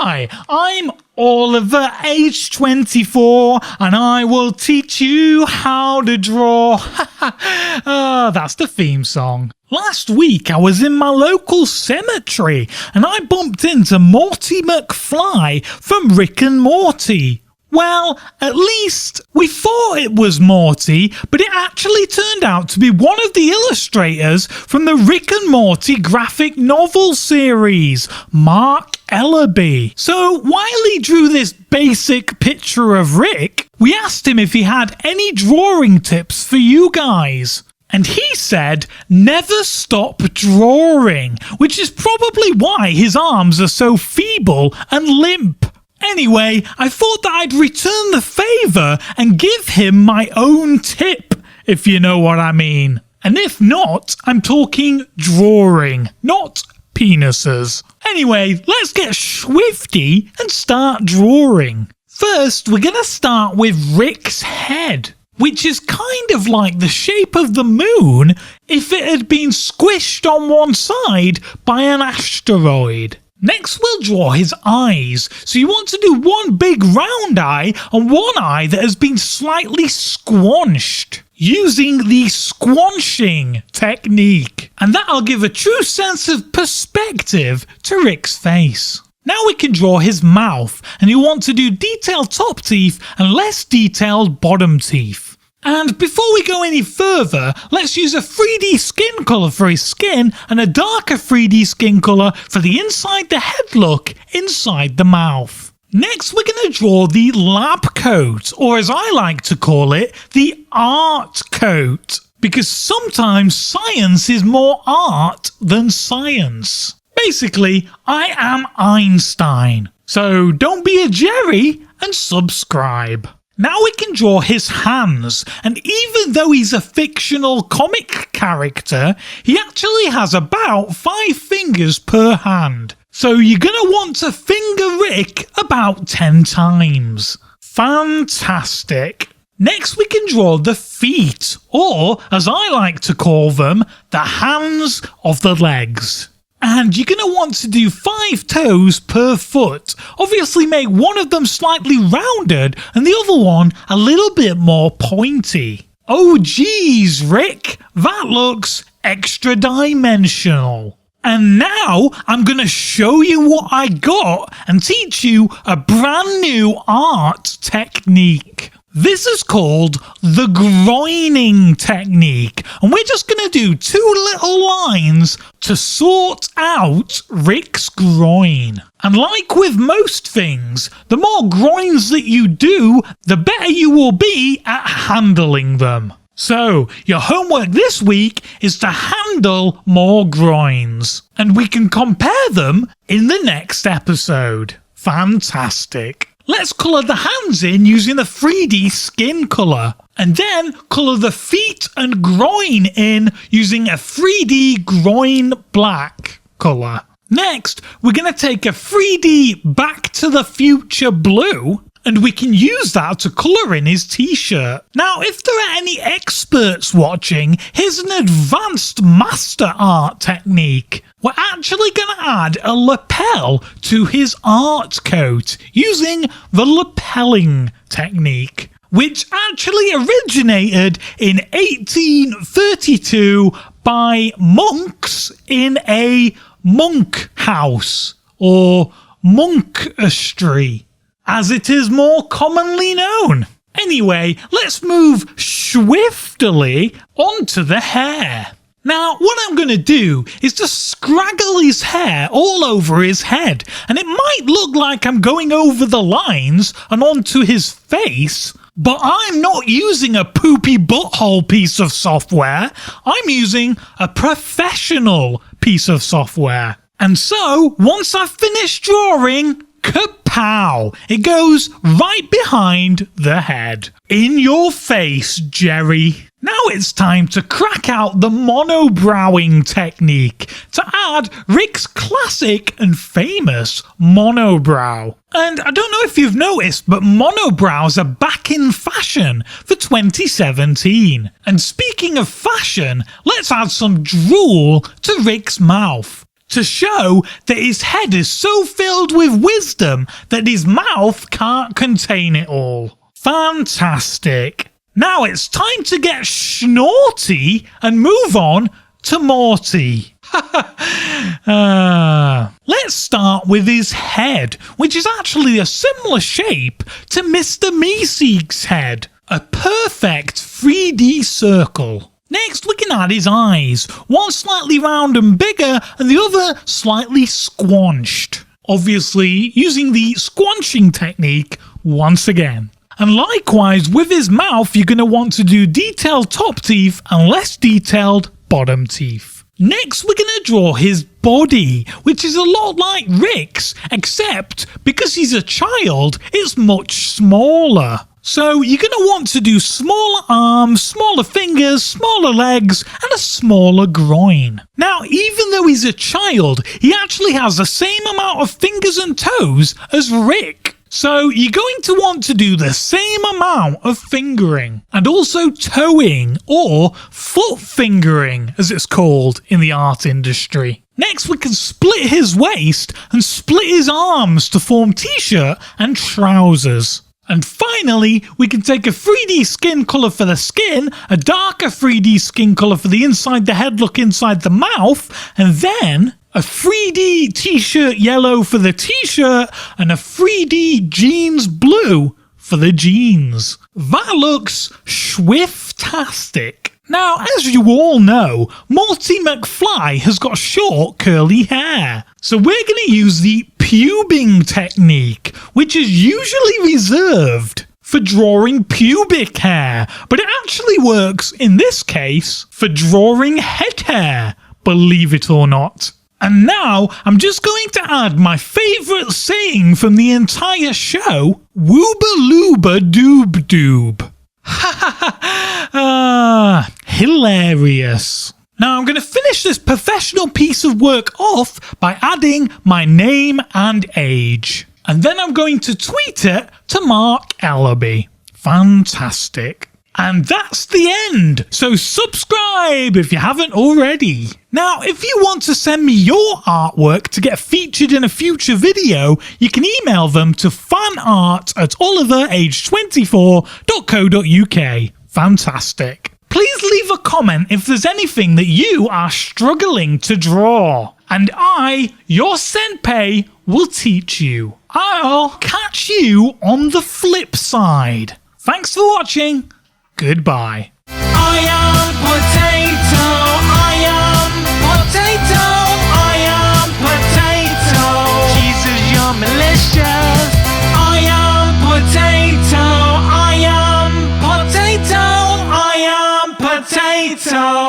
Hi, I'm Oliver, age 24, and I will teach you how to draw. That's the theme song. Last week I was in my local cemetery and I bumped into Morty McFly from Rick and Morty. Well, at least we thought it was Morty, but it actually turned out to be one of the illustrators from the Rick and Morty graphic novel series, Marc Ellerby. So while he drew this basic picture of Rick, we asked him if he had any drawing tips for you guys. And he said, never stop drawing, which is probably why his arms are so feeble and limp. Anyway, I thought that I'd return the favour and give him my own tip, if you know what I mean. And if not, I'm talking drawing, not penises. Anyway, let's get schwifty and start drawing. First, we're going to start with Rick's head, which is kind of like the shape of the moon if it had been squished on one side by an asteroid. Next we'll draw his eyes, so you want to do one big round eye and one eye that has been slightly squanched, using the squanching technique, and that'll give a true sense of perspective to Rick's face. Now we can draw his mouth, and you want to do detailed top teeth and less detailed bottom teeth. And before we go any further, let's use a 3D skin colour for his skin and a darker 3D skin colour for the inside the head look inside the mouth. Next we're going to draw the lab coat, or as I like to call it, the art coat, because sometimes science is more art than science. Basically, I am Einstein, so don't be a Jerry and subscribe. Now we can draw his hands, and even though he's a fictional comic character, he actually has about 5 fingers per hand. So you're going to want to finger Rick about 10 times. Fantastic. Next we can draw the feet, or as I like to call them, the hands of the legs. And you're going to want to do 5 toes per foot. Obviously make one of them slightly rounded and the other one a little bit more pointy. Oh geez, Rick, that looks extra dimensional. And now I'm going to show you what I got and teach you a brand new art technique. This is called the Groaning Technique, and we're just going to do 2 little lines to sort out Rick's groin. And like with most things, the more groins that you do, the better you will be at handling them. So, your homework this week is to handle more groins, and we can compare them in the next episode. Fantastic. Let's colour the hands in using a 3D skin colour, and then colour the feet and groin in using a 3D groin black colour. Next, we're going to take a 3D Back to the Future blue, and we can use that to colour in his t-shirt. Now, if there are any experts watching, here's an advanced master art technique. We're actually going to add a lapel to his art coat using the lapelling technique, which actually originated in 1832 by monks in a monk house, or monkestry, as it is more commonly known. Anyway, let's move swiftly onto the hair. Now, what I'm going to do is just scraggle his hair all over his head, and it might look like I'm going over the lines and onto his face, but I'm not using a poopy butthole piece of software. I'm using a professional piece of software. And so, once I've finished drawing, kapow! It goes right behind the head. In your face, Jerry. Now it's time to crack out the monobrowing technique to add Rick's classic and famous monobrow. And I don't know if you've noticed, but monobrows are back in fashion for 2017. And speaking of fashion, let's add some drool to Rick's mouth. to show that his head is so filled with wisdom that his mouth can't contain it all. Fantastic. Now it's time to get schnorty and move on to Morty. Let's start with his head, which is actually a similar shape to Mr. Meeseek's head. A perfect 3D circle. Next we can add his eyes, one slightly round and bigger and the other slightly squanched. Obviously using the squanching technique once again. And likewise with his mouth you're going to want to do detailed top teeth and less detailed bottom teeth. Next we're going to draw his body, which is a lot like Rick's, except because he's a child it's much smaller. So you're going to want to do smaller arms, smaller fingers, smaller legs, and a smaller groin. Now, even though he's a child, he actually has the same amount of fingers and toes as Rick. So you're going to want to do the same amount of fingering and also toeing or foot fingering as it's called in the art industry. Next we can split his waist and split his arms to form t-shirt and trousers. And finally, we can take a 3D skin colour for the skin, a darker 3D skin colour for the inside the head look inside the mouth, and then a 3D t-shirt yellow for the t-shirt, and a 3D jeans blue for the jeans. That looks schwiftastic. Now, as you all know, Morty McFly has got short curly hair. So we're going to use the pubing technique, which is usually reserved for drawing pubic hair, but it actually works in this case for drawing head hair, believe it or not. And now I'm just going to add my favourite saying from the entire show, Wubba lubba doob doob. Hilarious. Now I'm going to finish this professional piece of work off by adding my name and age. And then I'm going to tweet it to Marc Ellerby. Fantastic. And that's the end. So subscribe if you haven't already. Now, if you want to send me your artwork to get featured in a future video, you can email them to fanart@oliverage24.co.uk. Fantastic. Please leave a comment if there's anything that you are struggling to draw. And I, your senpai, will teach you. I'll catch you on the flip side. Thanks for watching. Goodbye. I am potato, I am potato, I am potato. Jesus, you're malicious. I am potato, I am potato, I am potato.